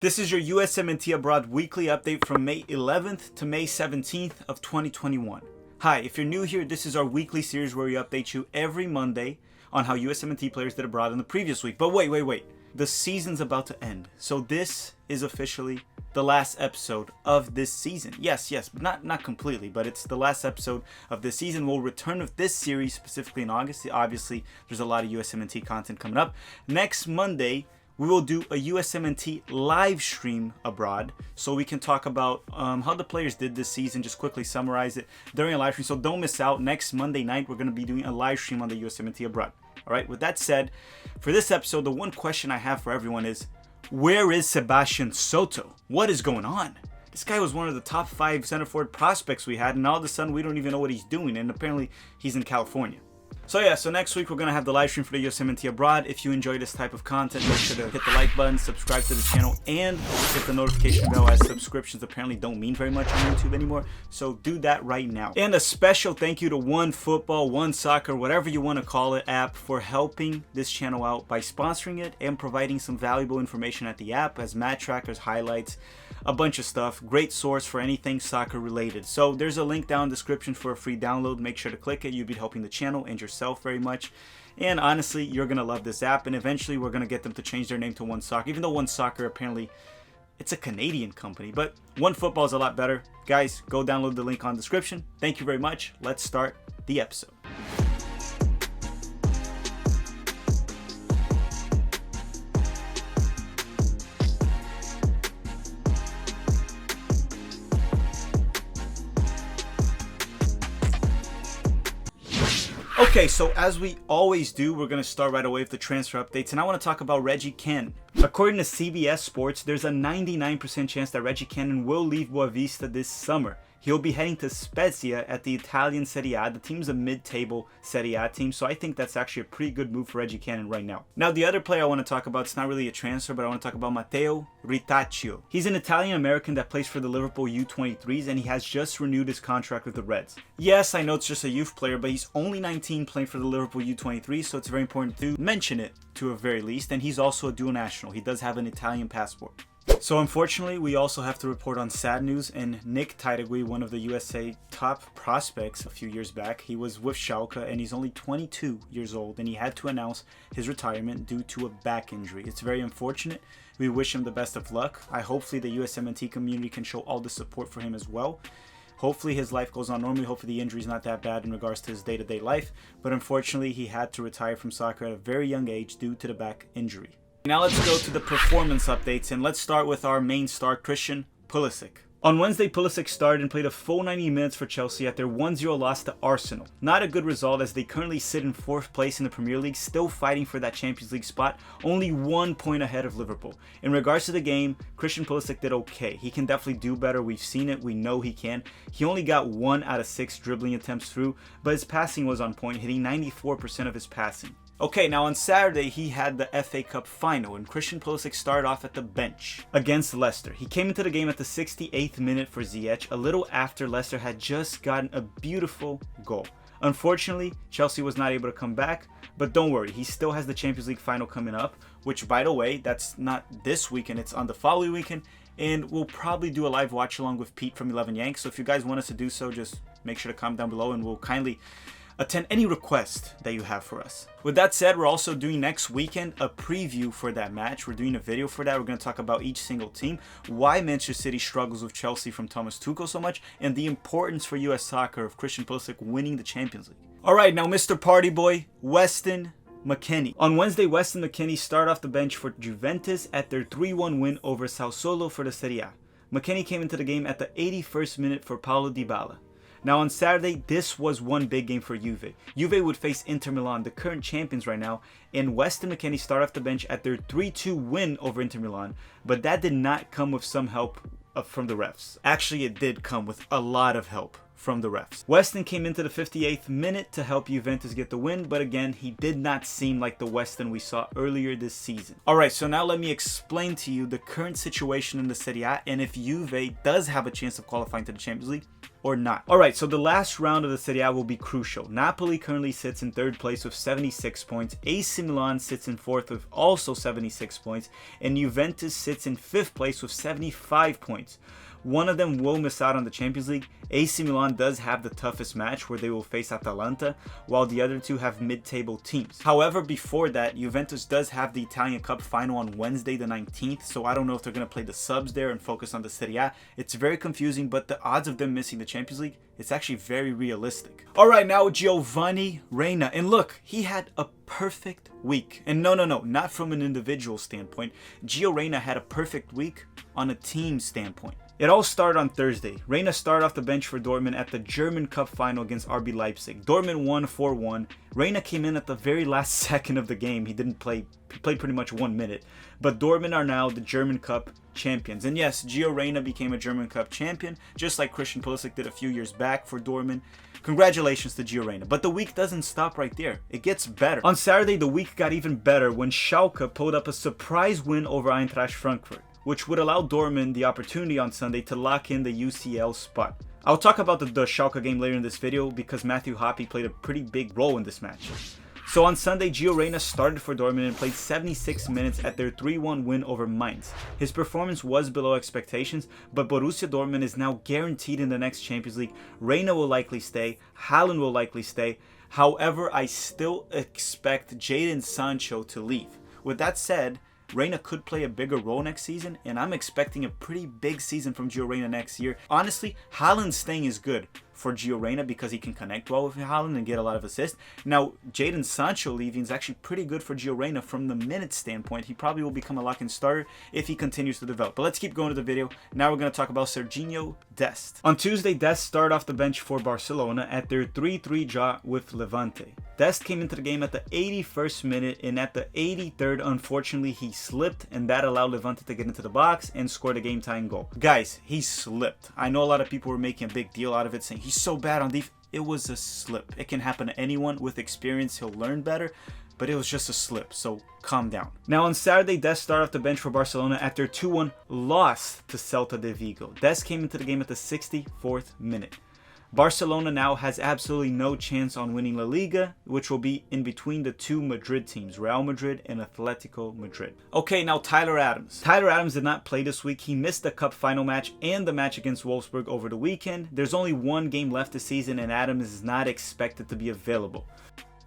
This is your USMNT Abroad weekly update from May 11th to May 17th of 2021. Hi, if you're new here, this is our weekly series where we update you every Monday on how USMNT players did abroad in the previous week. But wait. The season's about to end. So this is officially the last episode of this season. Yes, not completely, but it's the last episode of this season. We'll return with this series specifically in August. Obviously, there's a lot of USMNT content coming up. Next Monday, we will do a USMNT live stream abroad so we can talk about how the players did this season, just quickly summarize it during a live stream. So don't miss out. Next Monday night, we're going to be doing a live stream on the USMNT abroad. All right, with that said, for this episode, the one question I have for everyone is, where is Sebastian Soto? What is going on? This guy was one of the top 5 center forward prospects we had, and all of a sudden we don't even know what he's doing, and apparently he's in California. So next week we're going to have the live stream for the USMNT Abroad. If you enjoy this type of content, make sure to hit the like button, subscribe to the channel, and hit the notification bell, as subscriptions apparently don't mean very much on YouTube anymore. So do that right now. And a special thank you to OneFootball, OneSoccer, whatever you want to call it, app for helping this channel out by sponsoring it and providing some valuable information at the app as match trackers, highlights, a bunch of stuff. Great source for anything soccer related. So there's a link down in the description for a free download. Make sure to click it. You'll be helping the channel and yourself very much. And honestly, you're going to love this app. And eventually we're going to get them to change their name to OneSoccer. Even though OneSoccer apparently it's a Canadian company, but OneFootball is a lot better. Guys, go download the link on the description. Thank you very much. Let's start the episode. Okay, so as we always do, we're going to start right away with the transfer updates, and I want to talk about Reggie Cannon. According to CBS Sports, there's a 99% chance that Reggie Cannon will leave Boavista this summer. He'll be heading to Spezia at the Italian Serie A. The team's a mid-table Serie A team, so I think that's actually a pretty good move for Reggie Cannon right now. Now, the other player I want to talk about, it's not really a transfer, but I want to talk about Matteo Ritacchio. He's an Italian-American that plays for the Liverpool U23s, and he has just renewed his contract with the Reds. Yes, I know it's just a youth player, but he's only 19 playing for the Liverpool U23s, so it's very important to mention it to a very least, and he's also a dual national. He does have an Italian passport. So unfortunately, we also have to report on sad news, and Nick Tidegui, one of the USA top prospects a few years back, he was with Schalke and he's only 22 years old, and he had to announce his retirement due to a back injury. It's very unfortunate. We wish him the best of luck. Hopefully the USMNT community can show all the support for him as well. Hopefully his life goes on normally. Hopefully the injury is not that bad in regards to his day-to-day life, but unfortunately he had to retire from soccer at a very young age due to the back injury. Now let's go to the performance updates, and let's start with our main star, Christian Pulisic. On Wednesday, Pulisic started and played a full 90 minutes for Chelsea at their 1-0 loss to Arsenal. Not a good result, as they currently sit in 4th place in the Premier League, still fighting for that Champions League spot, only 1 point ahead of Liverpool. In regards to the game, Christian Pulisic did okay. He can definitely do better. We've seen it. We know he can. He only got 1 out of 6 dribbling attempts through, but his passing was on point, hitting 94% of his passing. Okay, now on Saturday, he had the FA Cup final, and Christian Pulisic started off at the bench against Leicester. He came into the game at the 68th minute for Ziyech, a little after Leicester had just gotten a beautiful goal. Unfortunately, Chelsea was not able to come back, but don't worry, he still has the Champions League final coming up, which, by the way, that's not this weekend, it's on the following weekend, and we'll probably do a live watch along with Pete from 11 Yanks, so if you guys want us to do so, just make sure to comment down below, and we'll kindly attend any request that you have for us. With that said, we're also doing next weekend a preview for that match. We're doing a video for that. We're going to talk about each single team, why Manchester City struggles with Chelsea from Thomas Tuchel so much, and the importance for US soccer of Christian Pulisic winning the Champions League. Alright, now Mr. Party Boy, Weston Mckennie. On Wednesday, Weston Mckennie started off the bench for Juventus at their 3-1 win over Sassuolo for the Serie A. Mckennie came into the game at the 81st minute for Paulo Dybala. Now on Saturday, this was one big game for Juve. Juve would face Inter Milan, the current champions right now, and Weston Mckennie started off the bench at their 3-2 win over Inter Milan, but that did not come with some help from the refs. Actually, it did come with a lot of help from the refs. Weston came into the 58th minute to help Juventus get the win, but again, he did not seem like the Weston we saw earlier this season. Alright, so now let me explain to you the current situation in the Serie A, and if Juve does have a chance of qualifying to the Champions League, or not. Alright, so the last round of the Serie A will be crucial. Napoli currently sits in 3rd place with 76 points. AC Milan sits in 4th with also 76 points. And Juventus sits in 5th place with 75 points. One of them will miss out on the Champions League. AC Milan does have the toughest match where they will face Atalanta, while the other two have mid-table teams. However, before that, Juventus does have the Italian Cup final on Wednesday the 19th, so I don't know if they're going to play the subs there and focus on the Serie A. It's very confusing, but the odds of them missing the Champions League, it's actually very realistic. Alright, now Gio Reyna. And look, he had a perfect week. And no, not from an individual standpoint. Gio Reyna had a perfect week on a team standpoint. It all started on Thursday. Reyna started off the bench for Dortmund at the German Cup final against RB Leipzig. Dortmund won 4-1. Reyna came in at the very last second of the game. He didn't play, he played pretty much 1 minute. But Dortmund are now the German Cup champions. And yes, Gio Reyna became a German Cup champion, just like Christian Pulisic did a few years back for Dortmund. Congratulations to Gio Reyna. But the week doesn't stop right there. It gets better. On Saturday, the week got even better when Schalke pulled up a surprise win over Eintracht Frankfurt, which would allow Dortmund the opportunity on Sunday to lock in the UCL spot. I'll talk about the Schalke game later in this video because Matthew Hoppe played a pretty big role in this match. So on Sunday, Gio Reyna started for Dortmund and played 76 minutes at their 3-1 win over Mainz. His performance was below expectations, but Borussia Dortmund is now guaranteed in the next Champions League. Reyna will likely stay, Haaland will likely stay. However, I still expect Jadon Sancho to leave. With that said, Reyna could play a bigger role next season, and I'm expecting a pretty big season from Gio Reyna next year. Honestly, Haaland staying is good for Gio Reyna because he can connect well with Haaland and get a lot of assists. Now, Jadon Sancho leaving is actually pretty good for Gio Reyna from the minute standpoint. He probably will become a lock-in starter if he continues to develop. But let's keep going to the video. Now we're going to talk about Sergino Dest. On Tuesday, Dest started off the bench for Barcelona at their 3-3 draw with Levante. Dest came into the game at the 81st minute, and at the 83rd, unfortunately, he slipped, and that allowed Levante to get into the box and score the game-tying goal. Guys, he slipped. I know a lot of people were making a big deal out of it, saying he's so bad on defense. It was a slip. It can happen to anyone with experience. He'll learn better, but it was just a slip, so calm down. Now on Saturday, Dest started off the bench for Barcelona at their 2-1 loss to Celta de Vigo. Dest came into the game at the 64th minute. Barcelona now has absolutely no chance on winning La Liga, which will be in between the two Madrid teams, Real Madrid and Atletico Madrid. Okay, now Tyler Adams. Tyler Adams did not play this week. He missed the cup final match and the match against Wolfsburg over the weekend. There's only one game left this season, and Adams is not expected to be available.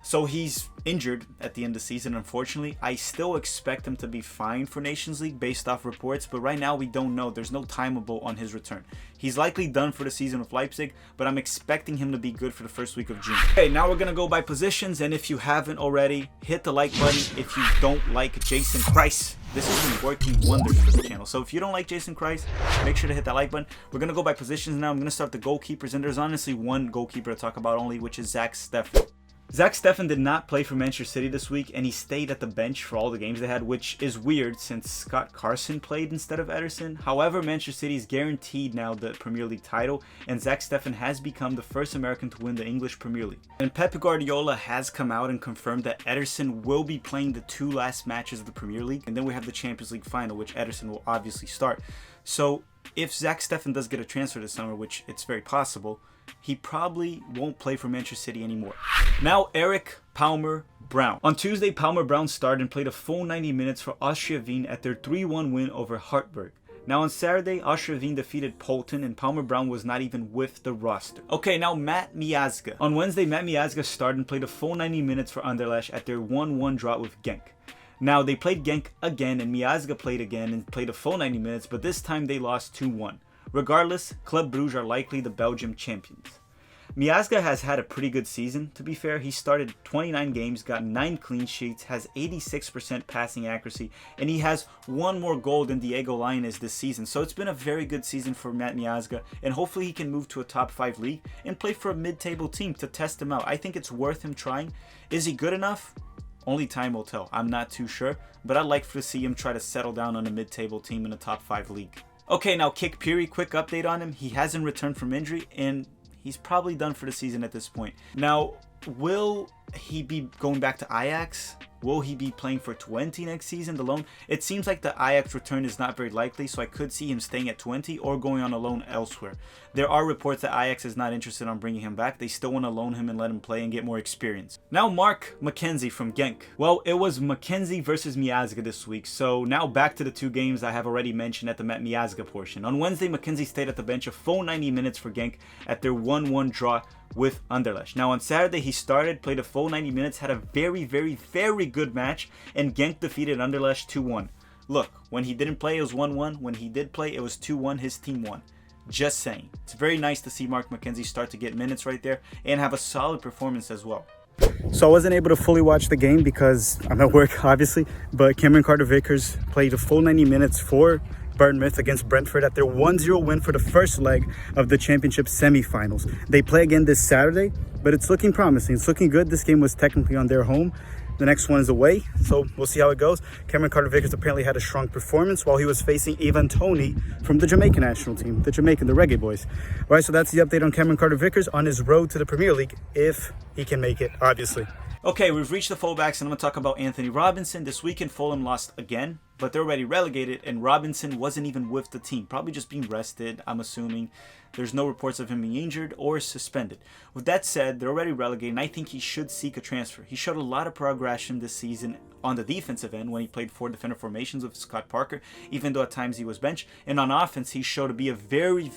So he's injured at the end of the season, unfortunately. I still expect him to be fine for Nations League based off reports, but right now we don't know. There's no timeable on his return. He's likely done for the season with Leipzig, but I'm expecting him to be good for the first week of June. Okay, now we're going to go by positions, and if you haven't already, hit the like button. If you don't like Jason Kreis, this has been working wonders for the channel. So if you don't like Jason Kreis, make sure to hit that like button. We're going to go by positions now. I'm going to start the goalkeepers, and there's honestly one goalkeeper to talk about only, which is Zach Steffen. Zach Steffen did not play for Manchester City this week, and he stayed at the bench for all the games they had, which is weird since Scott Carson played instead of Ederson. However, Manchester City is guaranteed now the Premier League title, and Zach Steffen has become the first American to win the English Premier League. And Pep Guardiola has come out and confirmed that Ederson will be playing the two last matches of the Premier League, and then we have the Champions League final, which Ederson will obviously start. So if Zach Steffen does get a transfer this summer, which it's very possible, he probably won't play for Manchester City anymore. Now, Eric Palmer-Brown. On Tuesday, Palmer-Brown started and played a full 90 minutes for Austria Wien at their 3-1 win over Hartberg. Now on Saturday, Austria Wien defeated Polten, and Palmer-Brown was not even with the roster. Okay, now Matt Miazga. On Wednesday, Matt Miazga started and played a full 90 minutes for Anderlecht at their 1-1 draw with Genk. Now, they played Genk again, and Miazga played again and played a full 90 minutes, but this time they lost 2-1. Regardless, Club Brugge are likely the Belgium champions. Miazga has had a pretty good season, to be fair. He started 29 games, got 9 clean sheets, has 86% passing accuracy, and he has one more goal than Diego Lainez this season. So it's been a very good season for Matt Miazga, and hopefully he can move to a top 5 league and play for a mid-table team to test him out. I think it's worth him trying. Is he good enough? Only time will tell. I'm not too sure, but I'd like to see him try to settle down on a mid-table team in a top 5 league. Okay, now Kik Piri, quick update on him. He hasn't returned from injury, and he's probably done for the season at this point. Now, will he be going back to Ajax? Will he be playing for 20 next season, the loan? It seems like the Ajax return is not very likely, so I could see him staying at 20 or going on a loan elsewhere. There are reports that Ajax is not interested on bringing him back. They still want to loan him and let him play and get more experience. Now Mark McKenzie from Genk. Well, it was McKenzie versus Miazga this week, so now back to the two games I have already mentioned at the Met Miazga portion. On Wednesday, McKenzie stayed at the bench a full 90 minutes for Genk at their 1-1 draw with Anderlecht. Now on Saturday he started, played a full 90 minutes, had a very good match, and Genk defeated Anderlecht 2-1. Look, when he didn't play it was 1-1, when he did play it was 2-1, his team won. Just saying. It's very nice to see Mark McKenzie start to get minutes right there and have a solid performance as well. So I wasn't able to fully watch the game because I'm at work obviously, but Cameron Carter-Vickers played a full 90 minutes for Bournemouth against Brentford at their 1-0 win for the first leg of the championship semi-finals. They play again this Saturday, but it's looking promising. It's looking good. This game was technically on their home. The next one is away, so we'll see how it goes. Cameron Carter-Vickers apparently had a strong performance while he was facing Ivan Toney from the Jamaican national team, the Reggae Boys. All right, so that's the update on Cameron Carter-Vickers on his road to the Premier League, if he can make it, obviously. Okay, we've reached the fullbacks, and I'm going to talk about Anthony Robinson. This weekend, Fulham lost again, but they're already relegated, and Robinson wasn't even with the team. Probably just being rested, I'm assuming. There's no reports of him being injured or suspended. With that said, they're already relegated, and I think he should seek a transfer. He showed a lot of progression this season on the defensive end when he played 4 defender formations with Scott Parker, even though at times he was benched. And on offense, he showed to be a very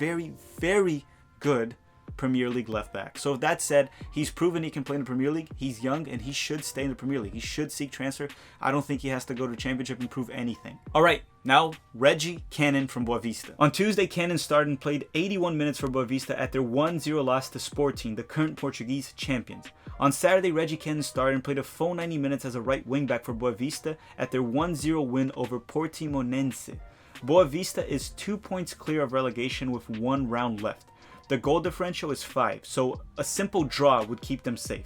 good Premier League left back. So with that said, he's proven he can play in the Premier League. He's young and he should stay in the Premier League. He should seek transfer. I don't think he has to go to the Championship and prove anything. All right, now Reggie Cannon from Boavista. On Tuesday, Cannon started and played 81 minutes for Boavista at their 1-0 loss to Sporting, the current Portuguese champions. On Saturday, Reggie Cannon started and played a full 90 minutes as a right wing back for Boavista at their 1-0 win over Portimonense. Boavista is 2 points clear of relegation with 1 round left. The goal differential is 5, so a simple draw would keep them safe.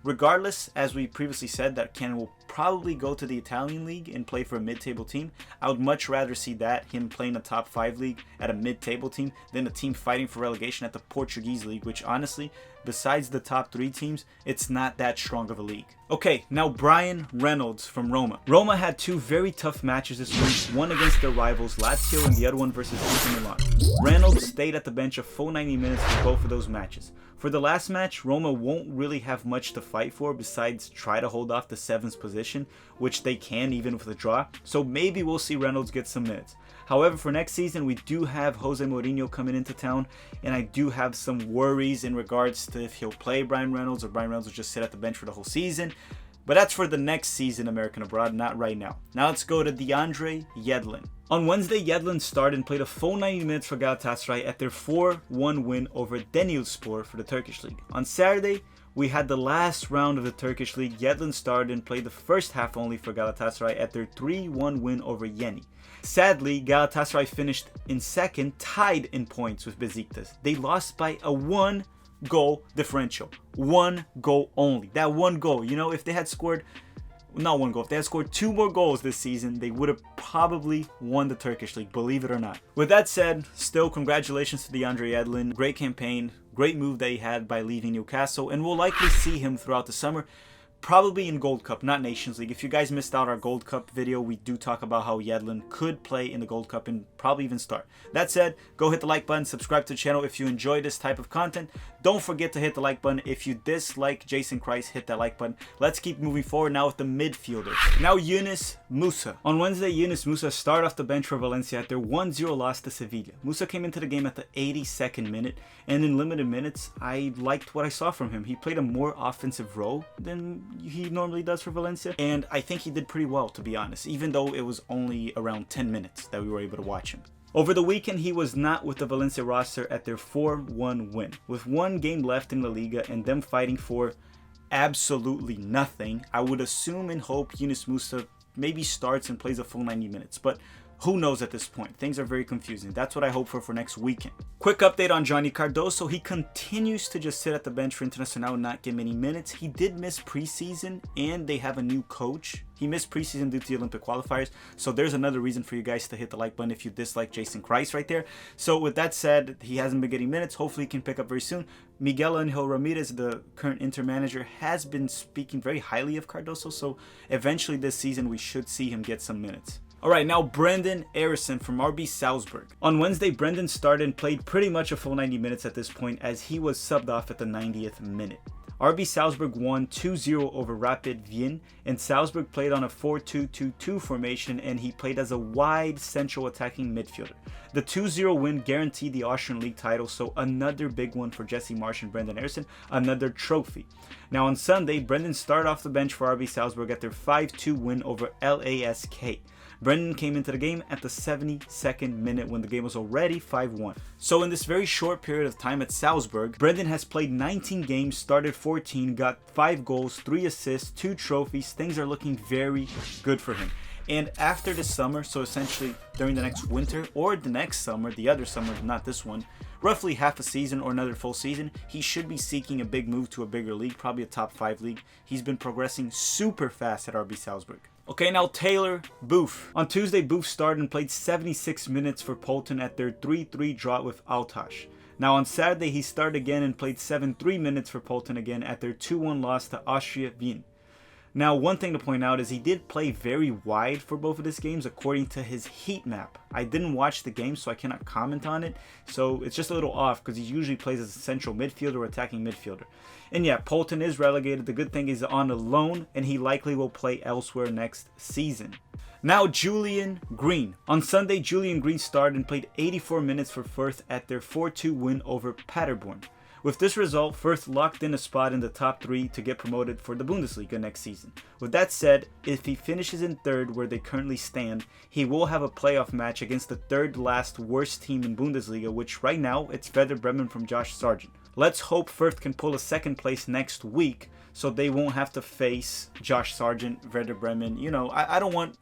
Regardless, as we previously said, that Cannon will probably go to the Italian league and play for a mid-table team. I would much rather see that, him playing a top 5 league at a mid-table team, than a team fighting for relegation at the Portuguese league, which honestly, besides the top 3 teams, it's not that strong of a league. Okay, now Brian Reynolds from Roma. Roma had 2 very tough matches this week, one against their rivals Lazio and the other one versus Inter Milan. Reynolds stayed at the bench a full 90 minutes for both of those matches. For the last match, Roma won't really have much to fight for besides try to hold off the 7th position, which they can even with a draw, so maybe we'll see Reynolds get some minutes. However, for next season, we do have Jose Mourinho coming into town, and I do have some worries in regards to if he'll play Brian Reynolds or Brian Reynolds will just sit at the bench for the whole season. But that's for the next season, American Abroad, not right now. Now let's go to DeAndre Yedlin. On Wednesday, Yedlin started and played a full 90 minutes for Galatasaray at their 4-1 win over Denizlispor for the Turkish League. On Saturday, we had the last round of the Turkish League. Yedlin started and played the first half only for Galatasaray at their 3-1 win over Yeni. Sadly, Galatasaray finished in second, tied in points with Besiktas. They lost by a 1-goal differential. 1 goal only. That 1 goal, you know, if they had scored, not 1 goal, if they had scored 2 more goals this season, they would have probably won the Turkish League, believe it or not. With that said, still congratulations to DeAndre Yedlin. Great campaign, great move that he had by leaving Newcastle, and we'll likely see him throughout the summer. Probably in Gold Cup, not Nations League. If you guys missed out our Gold Cup video, we do talk about how Yedlin could play in the Gold Cup and probably even start. That said, go hit the like button, subscribe to the channel if you enjoy this type of content. Don't forget to hit the like button. If you dislike Jason Christ, hit that like button. Let's keep moving forward now with the midfielder. Now Yunus Musah. On Wednesday, Yunus Musah started off the bench for Valencia at their 1-0 loss to Sevilla. Musah came into the game at the 82nd minute, and in limited minutes, I liked what I saw from him. He played a more offensive role than he normally does for Valencia, and I think he did pretty well, to be honest, even though it was only around 10 minutes that we were able to watch him. Over the weekend, he was not with the Valencia roster at their 4-1 win. With 1 game left in La Liga and them fighting for absolutely nothing, I would assume and hope Yunus Musah maybe starts and plays a full 90 minutes, but Who knows at this point? Things are very confusing. That's what I hope for next weekend. Quick update on Johnny Cardoso. He continues to just sit at the bench for Internacional and not get many minutes. He did miss preseason, and they have a new coach. He missed preseason due to the Olympic qualifiers. So there's another reason for you guys to hit the like button if you dislike Jason Christ right there. So with that said, he hasn't been getting minutes. Hopefully he can pick up very soon. Miguel Angel Ramirez, the current Inter manager, has been speaking very highly of Cardoso. So eventually this season, we should see him get some minutes. Alright, now Brenden Aaronson from RB Salzburg. On Wednesday, Brenden started and played pretty much a full 90 minutes at this point as he was subbed off at the 90th minute. RB Salzburg won 2-0 over Rapid Wien, and Salzburg played on a 4-2-2-2 formation, and he played as a wide central attacking midfielder. The 2-0 win guaranteed the Austrian League title, so another big one for Jesse Marsch and Brenden Aaronson, another trophy. Now on Sunday, Brenden started off the bench for RB Salzburg at their 5-2 win over LASK. Brenden came into the game at the 72nd minute when the game was already 5-1. So in this very short period of time at Salzburg, Brenden has played 19 games, started 14, got 5 goals, 3 assists, 2 trophies. Things are looking very good for him. And after the summer, so essentially during the next winter or the next summer, the other summer, not this one, roughly half a season or another full season, he should be seeking a big move to a bigger league, probably a top 5 league. He's been progressing super fast at RB Salzburg. Okay, now Taylor Booth. On Tuesday, Booth started and played 76 minutes for Polten at their 3-3 draw with Autash. Now on Saturday, he started again and played 7-3 minutes for Polten again at their 2-1 loss to Austria Wien. Now, one thing to point out is he did play very wide for both of these games according to his heat map. I didn't watch the game, so I cannot comment on it. So it's just a little off because he usually plays as a central midfielder or attacking midfielder. And yeah, Polten is relegated. The good thing is on a loan, and he likely will play elsewhere next season. Now, Julian Green. On Sunday, Julian Green started and played 84 minutes for Firth at their 4-2 win over Paderborn. With this result, Firth locked in a spot in the top 3 to get promoted for the Bundesliga next season. With that said, if he finishes in 3rd where they currently stand, he will have a playoff match against the 3rd last worst team in Bundesliga, which right now it's Werder Bremen from Josh Sargent. Let's hope Firth can pull a 2nd place next week so they won't have to face Josh Sargent, Werder Bremen. You know, I don't want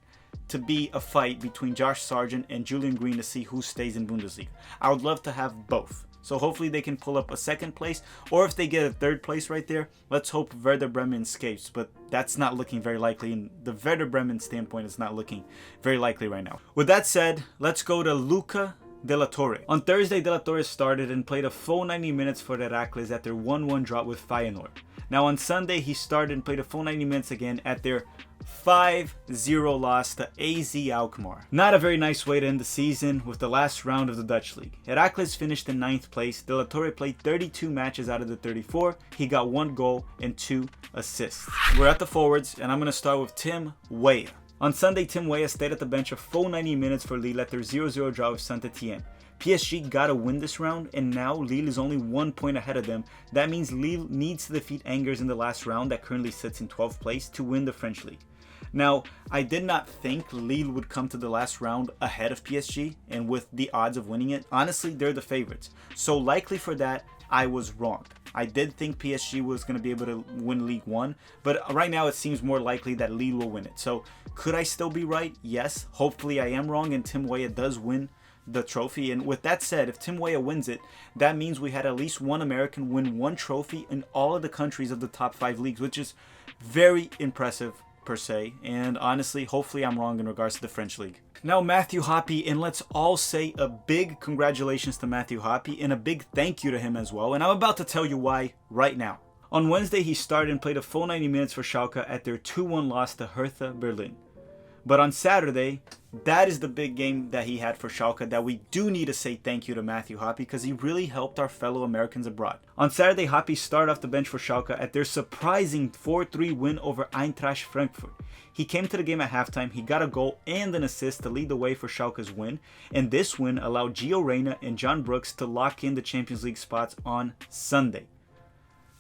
to be a fight between Josh Sargent and Julian Green to see who stays in Bundesliga. I would love to have both. So hopefully they can pull up a 2nd place, or if they get a 3rd place right there, let's hope Werder Bremen escapes. But that's not looking very likely, and the Werder Bremen standpoint is not looking very likely right now. With that said, let's go to Luca De La Torre. On Thursday, De La Torre started and played a full 90 minutes for Heracles at their 1-1 draw with Feyenoord. Now on Sunday, he started and played a full 90 minutes again at their 5-0 loss to AZ Alkmaar. Not a very nice way to end the season with the last round of the Dutch League. Heracles finished in 9th place. De La Torre played 32 matches out of the 34. He got 1 goal and 2 assists. We're at the forwards, and I'm going to start with Tim Weah. On Sunday, Tim Weah stayed at the bench a full 90 minutes for Lille at their 0-0 draw with Saint-Etienne. PSG got to win this round, and now Lille is only 1 point ahead of them. That means Lille needs to defeat Angers in the last round that currently sits in 12th place to win the French League. Now, I did not think Lille would come to the last round ahead of PSG, and with the odds of winning it, honestly, they're the favorites. So likely for that, I was wrong. I did think PSG was going to be able to win League 1, but right now it seems more likely that Lille will win it. So could I still be right? Yes. Hopefully I am wrong and Tim Weah does win the trophy. And with that said, if Tim Weah wins it, that means we had at least one American win 1 trophy in all of the countries of the top 5 leagues, which is very impressive per se. And honestly, hopefully I'm wrong in regards to the French league. Now Matthew Hoppe, and let's all say a big congratulations to Matthew Hoppe and a big thank you to him as well. And I'm about to tell you why right now. On Wednesday, he started and played a full 90 minutes for Schalke at their 2-1 loss to Hertha Berlin. But on Saturday, that is the big game that he had for Schalke that we do need to say thank you to Matthew Hoppe because he really helped our fellow Americans abroad. On Saturday, Hoppe started off the bench for Schalke at their surprising 4-3 win over Eintracht Frankfurt. He came to the game at halftime, he got a goal and an assist to lead the way for Schalke's win, and this win allowed Gio Reyna and John Brooks to lock in the Champions League spots on Sunday.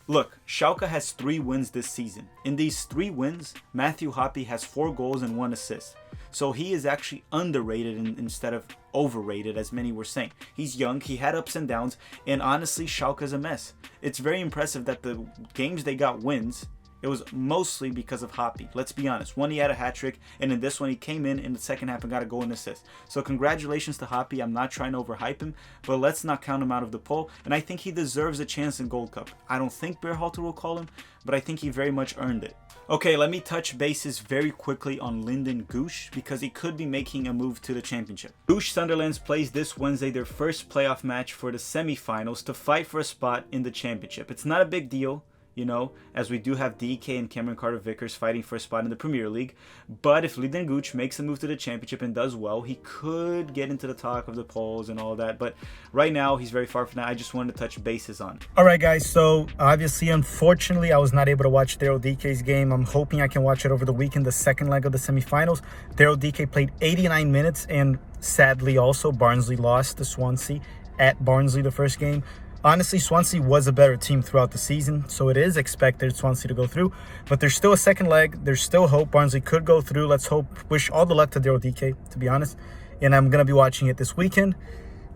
Look, Schalke has 3 wins this season. In these 3 wins, Matthew Hoppe has 4 goals and 1 assist. So he is actually underrated instead of overrated, as many were saying. He's young, he had ups and downs, and honestly, Schalke is a mess. It's very impressive that the games they got wins, It was mostly because of Hoppe. Let's be honest. One, he had a hat trick, and in this one, he came in the second half and got a goal and assist. So congratulations to Hoppe. I'm not trying to overhype him, but let's not count him out of the poll. And I think he deserves a chance in Gold Cup. I don't think Berhalter will call him, but I think he very much earned it. Okay, let me touch bases very quickly on Lyndon Gooch because he could be making a move to the championship. Gooch Sunderland plays this Wednesday their first playoff match for the semi-finals to fight for a spot in the championship. It's not a big deal, you know, as we do have DK and Cameron Carter-Vickers fighting for a spot in the Premier League. But if Lyndon Gooch makes a move to the championship and does well, he could get into the talk of the polls and all that. But right now, he's very far from that. I just wanted to touch bases on. All right, guys. So obviously, unfortunately, I was not able to watch Daryl Dike's game. I'm hoping I can watch it over the weekend, the second leg of the semifinals. Daryl Dike played 89 minutes, and sadly also, Barnsley lost to Swansea at Barnsley the first game. Honestly, Swansea was a better team throughout the season, so it is expected Swansea to go through. But there's still a second leg. There's still hope. Barnsley could go through. Let's hope. Wish all the luck to Daryl Dike, to be honest. And I'm going to be watching it this weekend.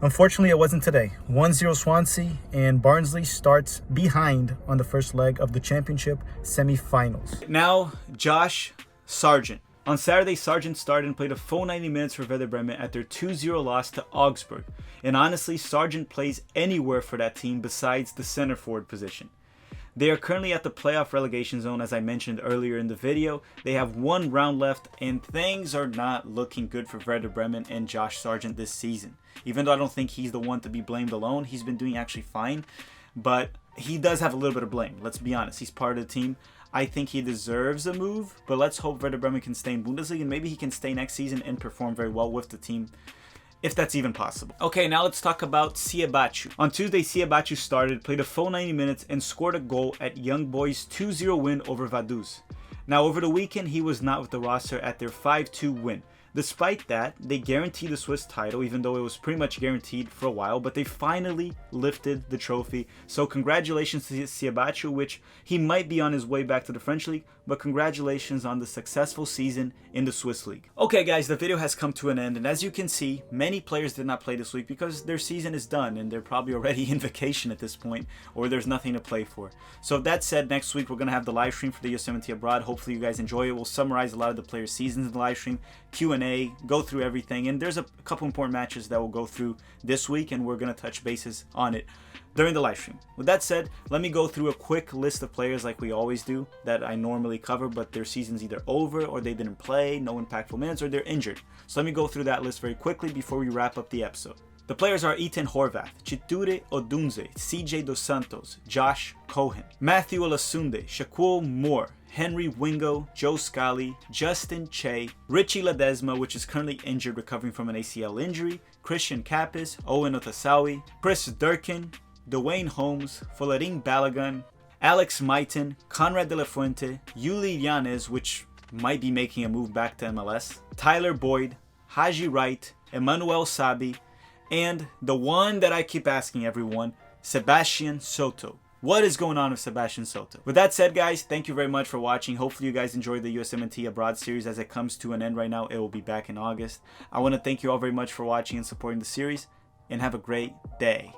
Unfortunately, it wasn't today. 1-0 Swansea, and Barnsley starts behind on the first leg of the championship semi-finals. Now, Josh Sargent. On Saturday, Sargent started and played a full 90 minutes for Werder Bremen at their 2-0 loss to Augsburg. And honestly, Sargent plays anywhere for that team besides the center forward position. They are currently at the playoff relegation zone, as I mentioned earlier in the video. They have one round left, and things are not looking good for Werder Bremen and Josh Sargent this season. Even though I don't think he's the one to be blamed alone, he's been doing actually fine. But he does have a little bit of blame, let's be honest. He's part of the team. I think he deserves a move, but let's hope Werder Bremen can stay in Bundesliga, and maybe he can stay next season and perform very well with the team, if that's even possible. Okay, now let's talk about Siebatcheu. On Tuesday, Siebatcheu started, played a full 90 minutes, and scored a goal at Young Boys' 2-0 win over Vaduz. Now, over the weekend, he was not with the roster at their 5-2 win. Despite that, they guaranteed the Swiss title, even though it was pretty much guaranteed for a while, but they finally lifted the trophy. So congratulations to Siebatcheu, which he might be on his way back to the French League, but congratulations on the successful season in the Swiss League. Okay guys, the video has come to an end, and as you can see, many players did not play this week because their season is done and they're probably already in vacation at this point, or there's nothing to play for. So with that said, next week we're going to have the live stream for the USMNT Abroad. Hopefully you guys enjoy it. We'll summarize a lot of the players' seasons in the live stream, Q&A, go through everything, and there's a couple important matches that we'll go through this week, and we're going to touch bases on it during the live stream. With that said, let me go through a quick list of players like we always do that I normally cover, but their season's either over or they didn't play, no impactful minutes, or they're injured. So let me go through that list very quickly before we wrap up the episode. The players are Ethan Horvath, Chiture Odunze, CJ Dos Santos, Josh Cohen, Matthew Olasunde, Shaquille Moore, Henry Wingo, Joe Scally, Justin Che, Richie Ledezma, which is currently injured recovering from an ACL injury, Christian Kapis, Owen Otasawi, Chris Durkin, Dwayne Holmes, Folarin Balogun, Alex Maiton, Conrad De La Fuente, Ulysses LLanez, which might be making a move back to MLS, Tyler Boyd, Haji Wright, Emmanuel Sabi, and the one that I keep asking everyone, Sebastian Soto. What is going on with Sebastian Soto? With that said, guys, thank you very much for watching. Hopefully you guys enjoyed the USMNT Abroad series as it comes to an end right now. It will be back in August. I want to thank you all very much for watching and supporting the series, and have a great day.